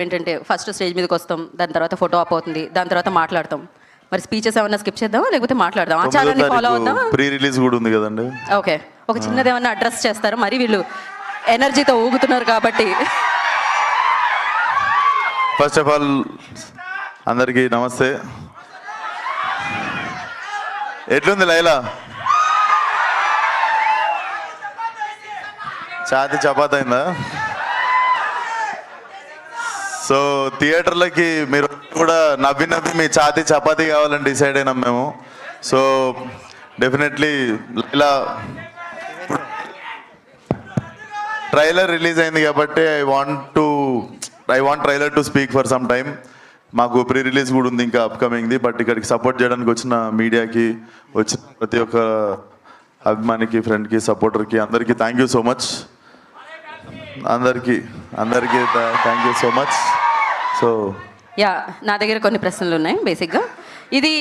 ఏంటంటే first stage మీదకి వస్తాం, దాని తర్వాత ఫోటో ఆప్ అవుతుంది, దాని తర్వాత మాట్లాడతాం. మరి స్పీచెస్ ఏమన్నా స్కిప్ చేద్దామా లేకపోతే మాట్లాడదాం? ఆచారాన్ని ఫాలో అవుదాం. ప్రీ రిలీజ్ కూడా ఉంది కదండి. ఓకే, ఒక చిన్నది ఏమన్నా అడ్రస్ చేస్తారు, మరి వీళ్ళు ఎనర్జీతో ఊగుతున్నారు కాబట్టి. ఫస్ట్ ఆఫ్ ఆల్ అందరికీ నమస్తే. ఎట్లుంది లైలా? ఛాతి చపాతీ అయిందా? సో థియేటర్లకి మీరు కూడా నవ్వి నవ్వి మీ ఛాతి చపాతీ కావాలని డిసైడ్ అయినాం మేము. సో డెఫినెట్లీ ఇలా ట్రైలర్ రిలీజ్ అయింది కాబట్టి I want trailer to speak for some time. మాకు ప్రీ రిలీజ్ కూడా ఉంది ఇంకా అప్కమింగ్ది. బట్ ఇక్కడికి సపోర్ట్ చేయడానికి వచ్చిన మీడియాకి, వచ్చిన ప్రతి ఒక్క అభిమానికి, ఫ్రెండ్కి, సపోర్టర్కి అందరికీ థ్యాంక్ యూ సో మచ్. అందరికీ thank you so much. So yeah, నా దగ్గర కొన్ని ప్రశ్నలు ఉన్నాయి. బేసిక్గా ఇది